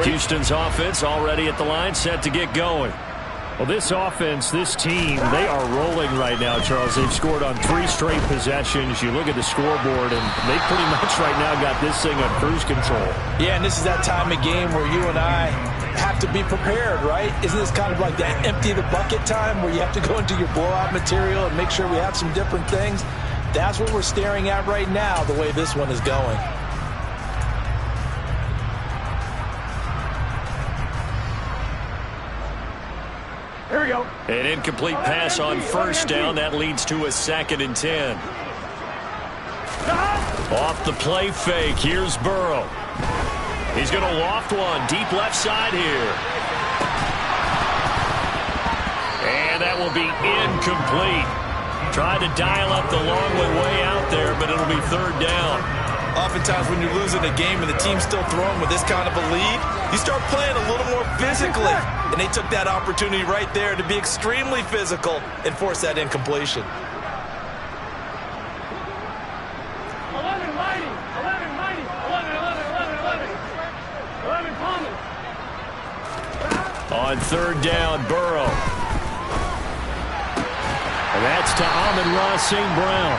Houston's offense already at the line, set to get going. Well, this offense, this team, they are rolling right now, Charles. They've scored on 3 straight possessions. You look at the scoreboard, and they pretty much right now got this thing on cruise control. Yeah, and this is that time of game where you and I have to be prepared, right? Isn't this kind of like that empty the bucket time where you have to go into your blowout material and make sure we have some different things? That's what we're staring at right now, the way this one is going. Here we go. An incomplete pass on first down. That leads to a 2nd and 10. Off the play fake. Here's Burrow. He's going to loft one. Deep left side here. And that will be incomplete. Tried to dial up the long way out there, but it'll be 3rd down. Oftentimes when you're losing a game and the team's still throwing with this kind of a lead, you start playing a little more physically. And they took that opportunity right there to be extremely physical and force that incompletion. 11 mighty, 11 mighty, 11 common. On 3rd down, Burrow. And that's to Amon-Ra St. Brown.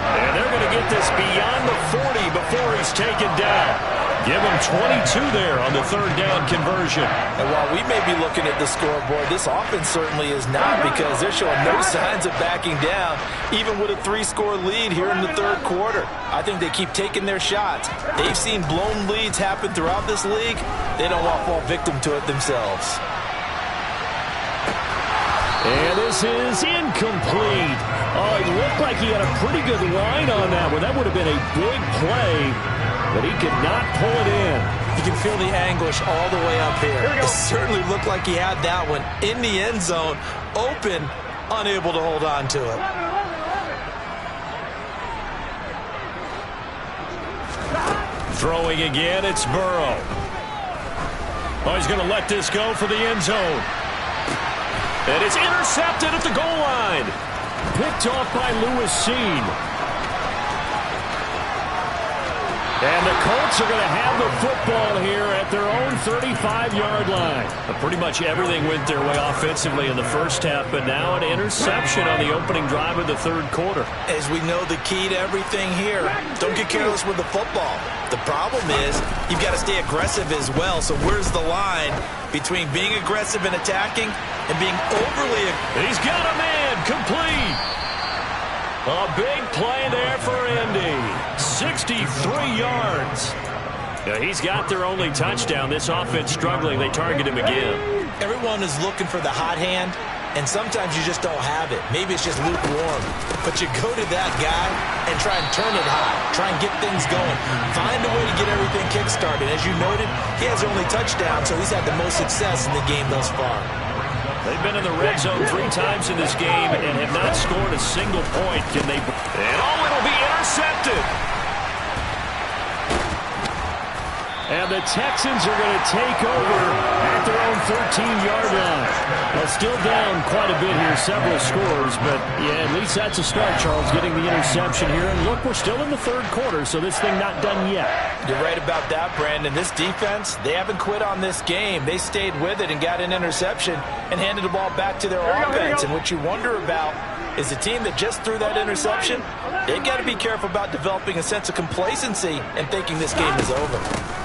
And they're going to get this beyond the 40 before he's taken down. Give him 22 there on the 3rd down conversion. And while we may be looking at the scoreboard, this offense certainly is not, because they're showing no signs of backing down, even with a 3-score lead here in the 3rd quarter. I think they keep taking their shots. They've seen blown leads happen throughout this league. They don't want to fall victim to it themselves. And this is incomplete. Oh, it looked like he had a pretty good line on that one. That would have been a big play, but he could not pull it in. You can feel the anguish all the way up here. It certainly looked like he had that one in the end zone, open, unable to hold on to it. Throwing again, it's Burrow. Oh, he's going to let this go for the end zone. And it's intercepted at the goal line. Picked off by Lewis Seen. And the Colts are going to have the football here at their own 35-yard line. Pretty much everything went their way offensively in the first half, but now an interception on the opening drive of the 3rd quarter. As we know, the key to everything here, don't get careless with the football. The problem is you've got to stay aggressive as well. So where's the line between being aggressive and attacking and being overly aggressive? He's got a man, complete. A big play there for Indy. 63 yards. Yeah, he's got their only touchdown. This offense struggling. They target him again. Everyone is looking for the hot hand, and sometimes you just don't have it. Maybe it's just lukewarm. But you go to that guy and try and turn it hot. Try and get things going. Find a way to get everything kick-started. As you noted, he has the only touchdown, so he's had the most success in the game thus far. They've been in the red zone 3 times in this game and have not scored a single point. Can they? And it'll be intercepted. And the Texans are going to take over at their own 13-yard line. Well, still down quite a bit here, several scores, but yeah, at least that's a start, Charles, getting the interception here. And look, we're still in the 3rd quarter, so this thing not done yet. You're right about that, Brandon. This defense, they haven't quit on this game. They stayed with it and got an interception and handed the ball back to their offense. And what you wonder about is the team that just threw that interception, they've got to be careful about developing a sense of complacency and thinking this game is over.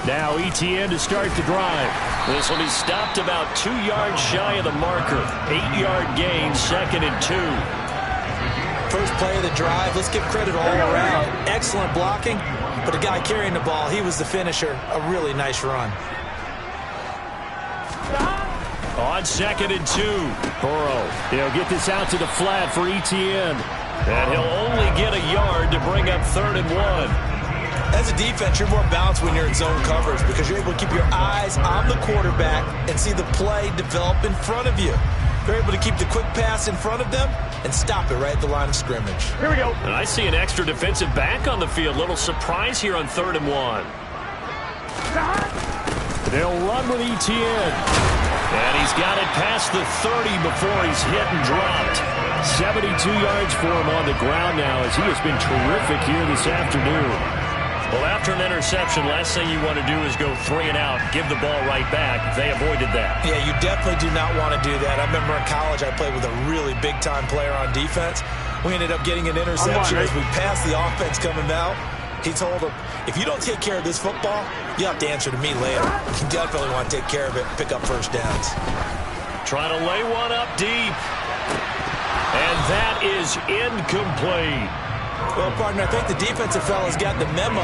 Now ETN to start the drive. This will be stopped about 2 yards shy of the marker. 8-yard gain, 2nd and 2. First play of the drive, let's give credit all around. Excellent blocking, but the guy carrying the ball, he was the finisher. A really nice run. On 2nd and 2, Burrow. He'll get this out to the flat for ETN. And he'll only get a yard to bring up 3rd and 1. As a defense, you're more balanced when you're in zone coverage because you're able to keep your eyes on the quarterback and see the play develop in front of you. You're able to keep the quick pass in front of them and stop it right at the line of scrimmage. Here we go. And I see an extra defensive back on the field. Little surprise here on 3rd and 1. They'll run with ETN. And he's got it past the 30 before he's hit and dropped. 72 yards for him on the ground now as he has been terrific here this afternoon. Well, after an interception, last thing you want to do is go 3 and out, give the ball right back. They avoided that. Yeah, you definitely do not want to do that. I remember in college I played with a really big-time player on defense. We ended up getting an interception as we passed the offense coming out. He told him, if you don't take care of this football, you have to answer to me later. You definitely want to take care of it and pick up first downs. Trying to lay one up deep. And that is incomplete. Well, partner, I think the defensive fellas got the memo,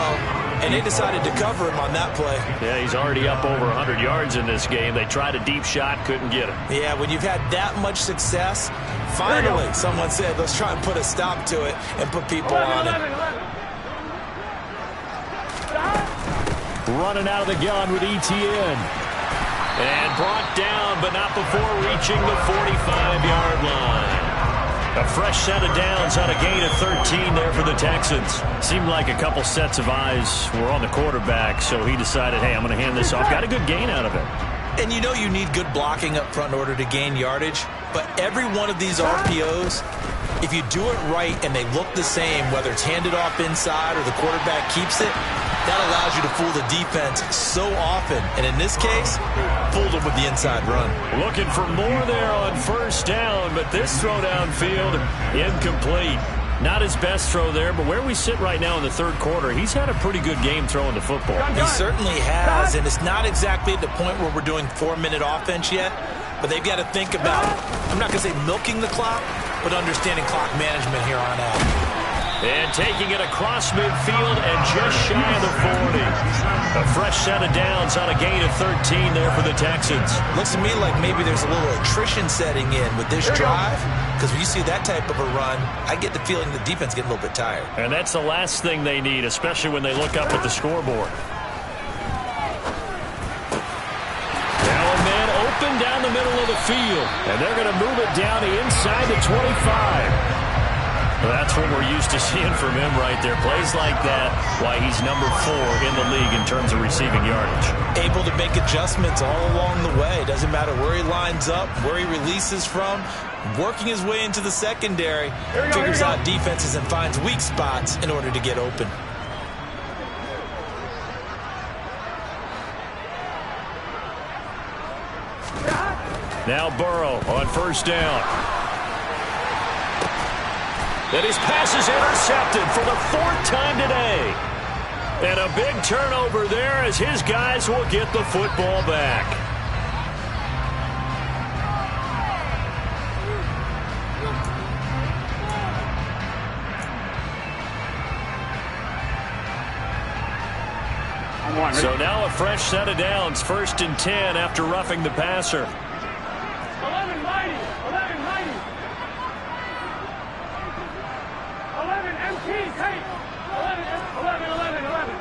and they decided to cover him on that play. Yeah, he's already up over 100 yards in this game. They tried a deep shot, couldn't get him. Yeah, when you've had that much success, finally someone said, let's try and put a stop to it and put people on it. Running out of the gun with ETN. And brought down, but not before reaching the 45-yard line. A fresh set of downs on a gain of 13 there for the Texans. Seemed like a couple sets of eyes were on the quarterback, so he decided, hey, I'm going to hand this off. Got a good gain out of it. And you know you need good blocking up front in order to gain yardage, but every one of these RPOs, if you do it right and they look the same, whether it's handed off inside or the quarterback keeps it, that allows you to fool the defense so often. And in this case, fooled them with the inside run. Looking for more there on first down, but this throw downfield, incomplete. Not his best throw there, but where we sit right now in the third quarter, he's had a pretty good game throwing the football. He certainly has, and it's not exactly at the point where we're doing 4-minute offense yet, but they've got to think about, I'm not going to say milking the clock, but understanding clock management here on out. And taking it across midfield and just shy of the 40. A fresh set of downs on a gain of 13 there for the Texans. Looks to me like maybe there's a little attrition setting in with this drive, because when you see that type of a run, I get the feeling the defense getting a little bit tired. And that's the last thing they need, especially when they look up at the scoreboard. Now a man open down the middle of the field, and they're going to move it down to inside the 25. Well, that's what we're used to seeing from him right there. Plays like that, why he's number 4 in the league in terms of receiving yardage. Able to make adjustments all along the way. Doesn't matter where he lines up, where he releases from. Working his way into the secondary. Figures out defenses and finds weak spots in order to get open. Now Burrow on first down. And his pass is intercepted for the 4th time today. And a big turnover there as his guys will get the football back. So now a fresh set of downs, 1st and 10 after roughing the passer. 11 mighty, 11 mighty. 11 MT, take. 11, 11, 11, 11.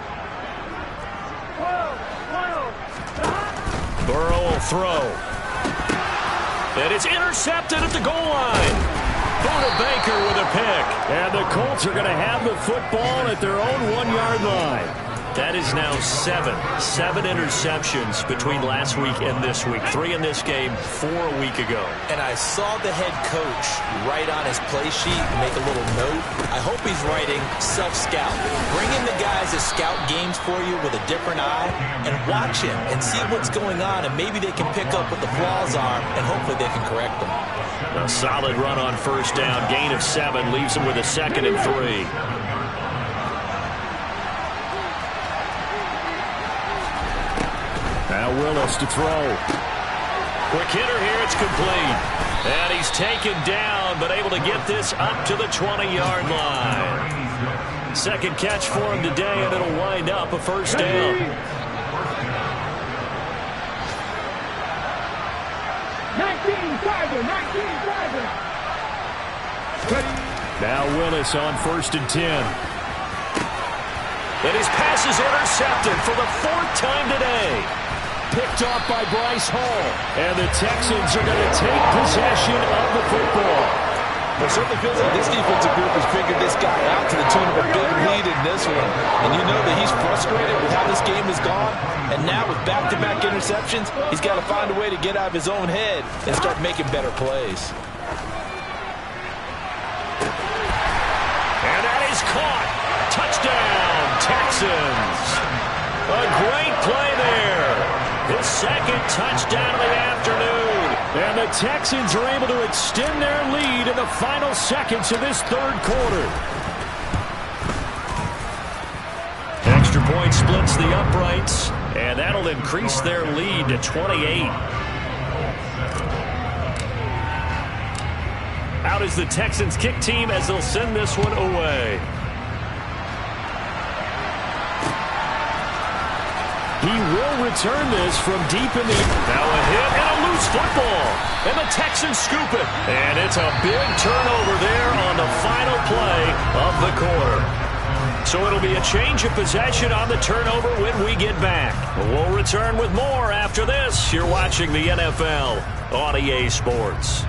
12, 12. Burrow will throw. And it's intercepted at the goal line. Buda Baker with a pick. And the Colts are going to have the football at their own 1-yard line. That is now 7 interceptions between last week and this week. 3 in this game, 4 a week ago. And I saw the head coach write on his play sheet and make a little note. I hope he's writing self-scout. Bring in the guys that scout games for you with a different eye and watch him and see what's going on, and maybe they can pick up what the flaws are, and hopefully they can correct them. A solid run on first down. Gain of 7 leaves him with a 2nd and 3. Now Willis to throw. Quick hitter here, it's complete. And he's taken down, but able to get this up to the 20-yard line. 2nd catch for him today, and it'll wind up a first down. 19 driver, 19 driver. Now Willis on 1st and 10. And his pass is intercepted for the 4th time today. Picked off by Bryce Hall. And the Texans are going to take possession of the football. It certainly feels like this defensive group has figured this guy out to the tune of a big lead in this one. And you know that he's frustrated with how this game has gone. And now with back-to-back interceptions, he's got to find a way to get out of his own head and start making better plays. And that is caught. Touchdown, Texans. A great play there. His second touchdown of the afternoon. And the Texans are able to extend their lead in the final seconds of this third quarter. Extra point splits the uprights, and that'll increase their lead to 28. Out is the Texans kick team as they'll send this one away. He will return this from deep in the... Now a hit and a loose football. And the Texans scoop it. And it's a big turnover there on the final play of the quarter. So it'll be a change of possession on the turnover when we get back. We'll return with more after this. You're watching the NFL on EA Sports.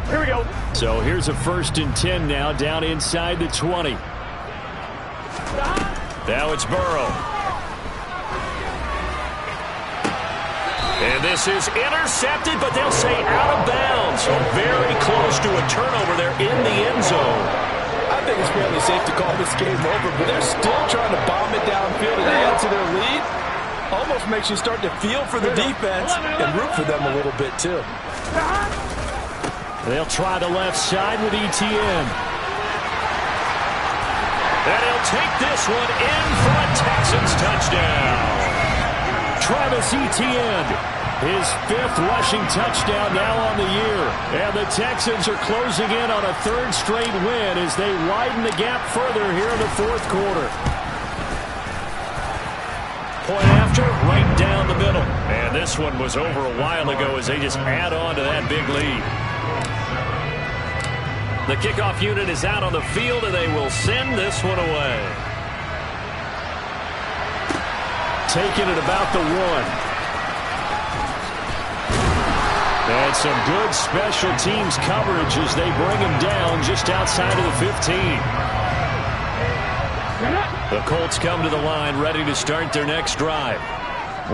Here we go. So here's a 1st and 10 now, down inside the 20. Now it's Burrow. And this is intercepted, but they'll say out of bounds. So very close to a turnover there in the end zone. I think it's fairly safe to call this game over, but they're still trying to bomb it downfield and add to their lead. Almost makes you start to feel for the defense and root for them a little bit, too. They'll try the left side with Etienne. And he'll take this one in for a Texans touchdown. Travis Etienne, his 5th rushing touchdown now on the year. And the Texans are closing in on a 3rd straight win as they widen the gap further here in the 4th quarter. Point after, right down the middle. And this one was over a while ago as they just add on to that big lead. The kickoff unit is out on the field, and they will send this one away. Taking it about the 1. And some good special teams coverage as they bring him down just outside of the 15. The Colts come to the line ready to start their next drive.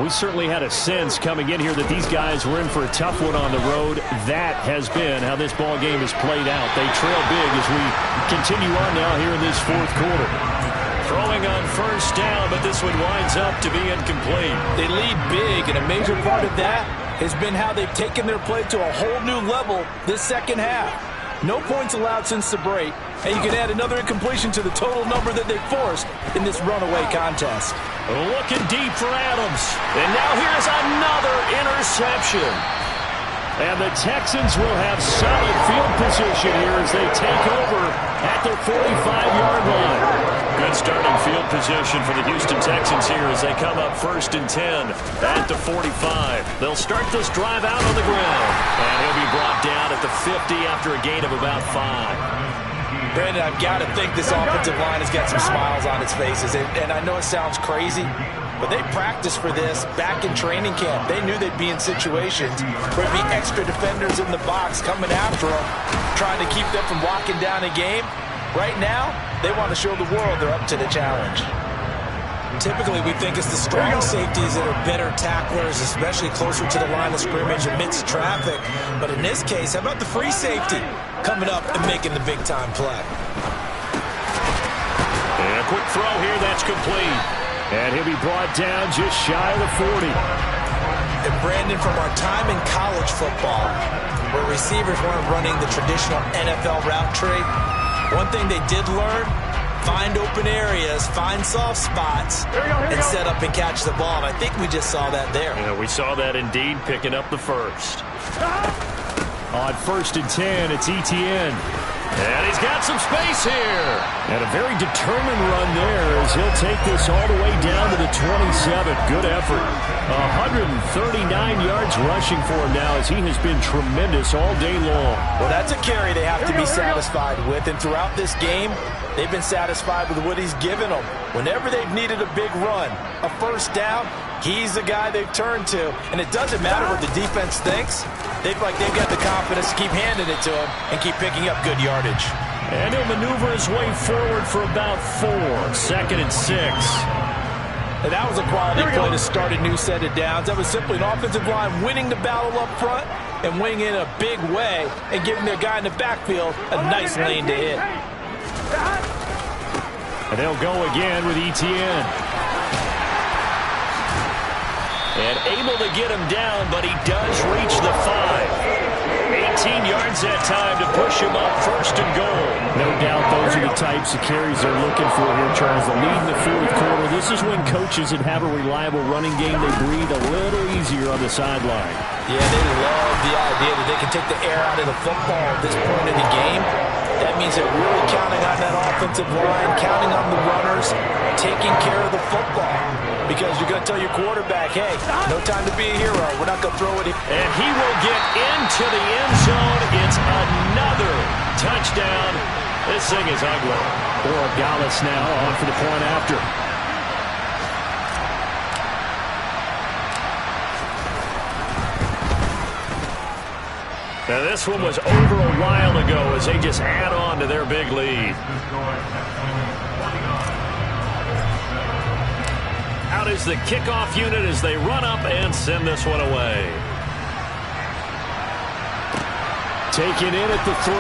We certainly had a sense coming in here that these guys were in for a tough one on the road. That has been how this ball game has played out. They trail big as we continue on now here in this 4th quarter. Throwing on 1st down, but this one winds up to be incomplete. They lead big, and a major part of that has been how they've taken their play to a whole new level this second half. No points allowed since the break, and you can add another incompletion to the total number that they forced in this runaway contest. Looking deep for Adams. And now here's another interception. And the Texans will have solid field position here as they take over at the 45-yard line. Good starting field position for the Houston Texans here as they come up 1st and 10 at the 45. They'll start this drive out on the ground. And he'll be brought down at the 50 after a gain of about 5. Brandon, I've got to think this offensive line has got some smiles on its faces. And I know it sounds crazy, but they practiced for this back in training camp. They knew they'd be in situations where there'd be extra defenders in the box coming after them, trying to keep them from locking down a game. Right now, they want to show the world they're up to the challenge. Typically, we think it's the strong safeties that are better tacklers, especially closer to the line of scrimmage amidst traffic. But in this case, how about the free safety coming up and making the big-time play? And a quick throw here, that's complete. And he'll be brought down just shy of the 40. And Brandon, from our time in college football, where receivers weren't running the traditional NFL route tree, one thing they did learn: find open areas, find soft spots, and set up and catch the ball. And I think we just saw that there. Yeah, we saw that indeed, picking up the 1st. On 1st and 10, it's Etienne. And he's got some space here. And a very determined run there as he'll take this all the way down to the 27. Good effort. 139 yards rushing for him now as he has been tremendous all day long. Well, that's a carry they have to be satisfied with. And throughout this game, they've been satisfied with what he's given them. Whenever they've needed a big run, a 1st down, he's the guy they've turned to. And it doesn't matter what the defense thinks. They've got the confidence to keep handing it to him and keep picking up good yardage. And he'll maneuver his way forward for about 4. 2nd and 6. And that was a quality play to start a new set of downs. That was simply an offensive line winning the battle up front and winning in a big way and giving their guy in the backfield a nice lane to hit. And they'll go again with Etienne. And able to get him down, but he does reach the 5. 18 yards that time to push him up 1st and goal. No doubt those are the types of carries they're looking for here, Charles. The lead in the 4th quarter. This is when coaches that have a reliable running game, they breathe a little easier on the sideline. Yeah, they love the idea that they can take the air out of the football at this point in the game. That means they're really counting on that offensive line, counting on the runners, taking care of the football. Because you're going to tell your quarterback, hey, no time to be a hero. We're not going to throw it. And he will get into the end zone. It's another touchdown. This thing is ugly. Gallis now on for the point after. Now this one was over a while ago as they just add on to their big lead. Out is the kickoff unit as they run up and send this one away. Taken in at the 3.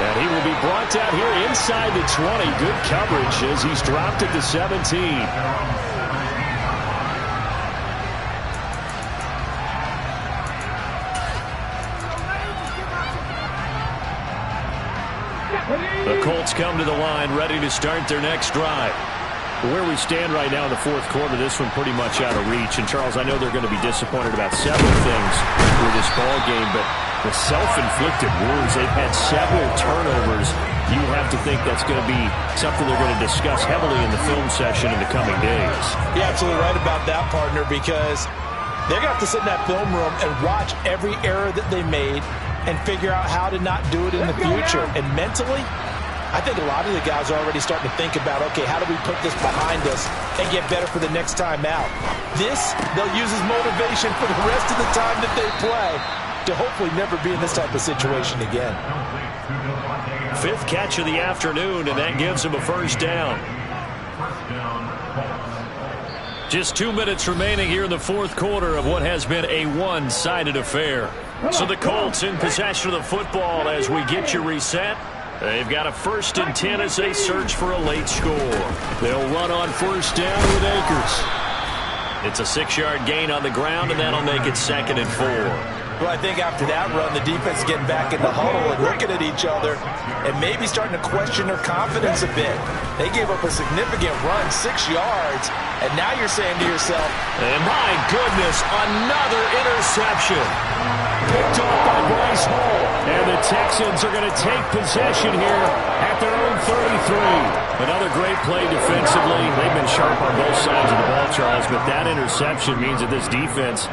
And he will be brought down here inside the 20. Good coverage as he's dropped at the 17. The Colts come to the line, ready to start their next drive. Where we stand right now in the 4th quarter, this one pretty much out of reach. And, Charles, I know they're going to be disappointed about several things with this ball game, but the self-inflicted wounds, they've had several turnovers. You have to think that's going to be something they're going to discuss heavily in the film session in the coming days. You're absolutely right about that, partner, because they're going to have to sit in that film room and watch every error that they made and figure out how to not do it in the future. And mentally, I think a lot of the guys are already starting to think about, okay, how do we put this behind us and get better for the next time out? This, they'll use as motivation for the rest of the time that they play to hopefully never be in this type of situation again. 5th catch of the afternoon, and that gives them a 1st down. Just 2 minutes remaining here in the 4th quarter of what has been a one-sided affair. So the Colts in possession of the football as we get you reset. They've got a 1st and 10 as they search for a late score. They'll run on 1st down with Akers. It's a 6-yard gain on the ground, and that'll make it 2nd and 4. Well, I think after that run, the defense is getting back in the huddle and looking at each other and maybe starting to question their confidence a bit. They gave up a significant run, 6 yards, and now you're saying to yourself, and my goodness, another interception. Picked off by Bryce Hall. And the Texans are going to take possession here at their own 33. Another great play defensively. They've been sharp on both sides of the ball, Charles, but that interception means that this defense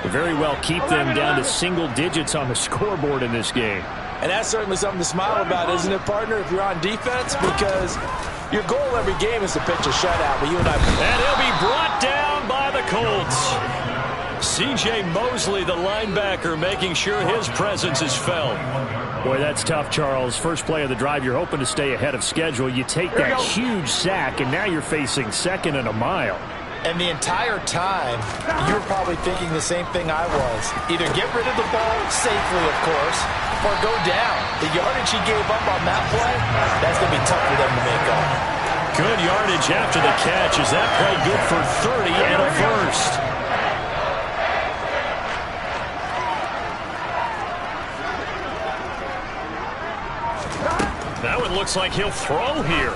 will very well keep them down to single digits on the scoreboard in this game. And that's certainly something to smile about, isn't it, partner, if you're on defense? Because your goal every game is to pitch a shutout. But you and I... And he'll be brought down by the Colts. C.J. Mosley, the linebacker, making sure his presence is felt. Boy, that's tough, Charles. First play of the drive, you're hoping to stay ahead of schedule. You take that huge sack, and now you're facing 2nd and a mile. And the entire time, you were probably thinking the same thing I was. Either get rid of the ball, safely, of course, or go down. The yardage he gave up on that play, that's going to be tough for them to make up. Good yardage after the catch. Is that play good for 30 and a 1st? That one looks like he'll throw here.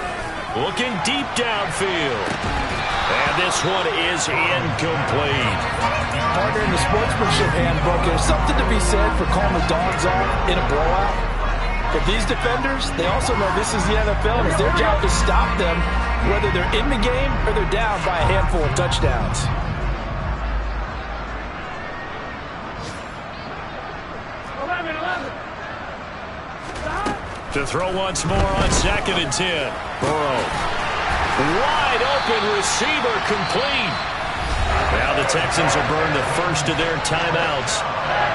Looking deep downfield. And this one is incomplete. Partner, in the sportsmanship handbook, there's something to be said for calling the dogs off in a blowout. But these defenders, they also know this is the NFL, and it's their job to stop them, whether they're in the game or they're down by a handful of touchdowns. To throw once more on 2nd and 10. Burrow. Wide open receiver complete. Now the Texans will burn the first of their timeouts.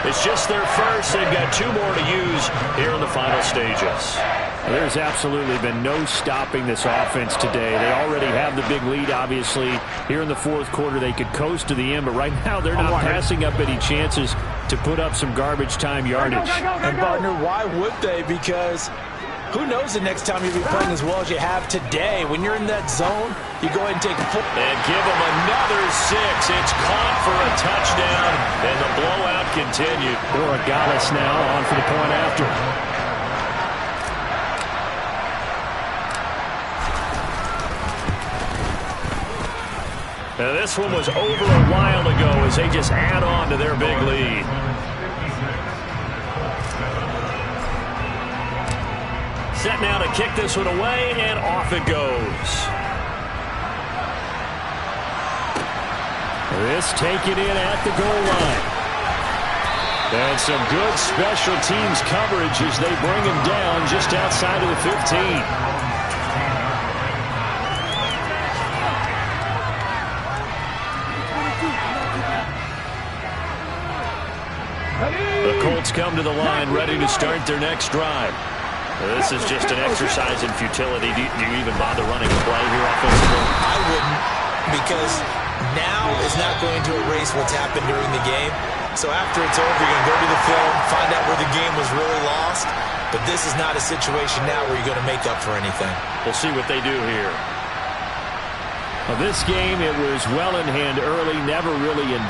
It's just their first. They've got 2 more to use here in the final stages. There's absolutely been no stopping this offense today. They already have the big lead, obviously. Here in the 4th quarter, they could coast to the end, but right now they're not passing up any chances to put up some garbage time yardage. And, partner, why would they? Because Who knows the next time you'll be playing as well as you have today. When you're in that zone, you go ahead and take full. And give him another 6. It's caught for a touchdown, and the blowout continued. Borregales now on for the point after. Now, this one was over a while ago as they just add on to their big lead. Set now to kick this one away, and off it goes. This taken in at the goal line. And some good special teams coverage as they bring him down just outside of the 15. The Colts come to the line ready to start their next drive. This is just an exercise in futility. Do you even bother running a play here offensively? I wouldn't, because now is not going to erase what's happened during the game. So after it's over, you're going to go to the film, find out where the game was really lost. But this is not a situation now where you're going to make up for anything. We'll see what they do here. This game, it was well in hand early, never really in